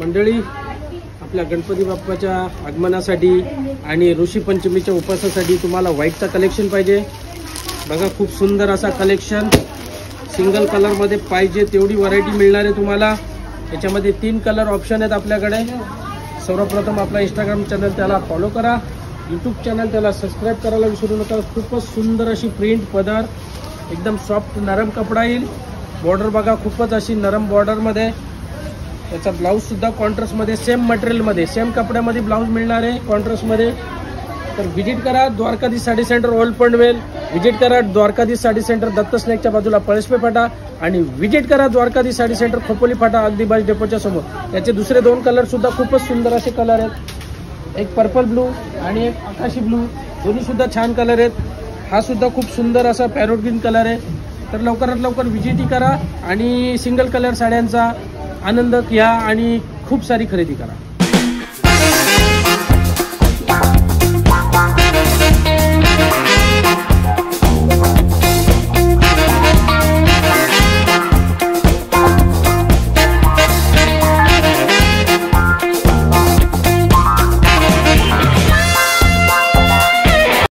मंडळी, आपल्या गणपती बाप्पाच्या आगमनासाठी आणि ऋषी पंचमीच्या उपवासासाठी तुम्हाला व्हाईटचा कलेक्शन पाहिजे बघा, खूप सुंदर असा कलेक्शन सिंगल कलरमध्ये पाहिजे तेवढी व्हरायटी मिळणार आहे तुम्हाला। याच्यामध्ये 3 कलर ऑप्शन आहेत आपल्याकडे। सर्वप्रथम आपला इंस्टाग्राम चॅनल त्याला फॉलो करा, यूट्यूब चॅनल त्याला सबस्क्राईब करायला विसरू नका। खूपच सुंदर अशी प्रिंट पदर, एकदम सॉफ्ट नरम कपडा येईल। बॉर्डर बघा, खूपच अशी नरम बॉर्डरमध्ये। याचा ब्लाऊज सुद्धा कॉन्ट्रास्टमध्ये सेम मटेरियलमध्ये सेम कपड्यामध्ये ब्लाऊज मिळणार आहे कॉन्ट्रास्टमध्ये। तर व्हिजिट करा Dwarkadhish sari centre old Panvel, visit करा द्वारकाधीश साडी सेंटर दत्त स्नॅकच्या बाजूला पळसपे फाटा, आणि व्हिजिट करा द्वारकाधीश साडी सेंटर खोपोली फाटा अगदी बस डेपोच्या समोर। याचे दुसरे 2 कलर सुद्धा खूपच सुंदर असे कलर आहेत, एक पर्पल ब्लू आणि एक आकाशी ब्लू, दोन्ही सुद्धा छान कलर आहेत। हा सुद्धा खूप सुंदर असा पॅरोट ग्रीन कलर आहे। तर लवकरात लवकर व्हिजिट करा आणि सिंगल कलर साड्यांचा आनंद घ्या आणि खूप सारी खरेदी करा।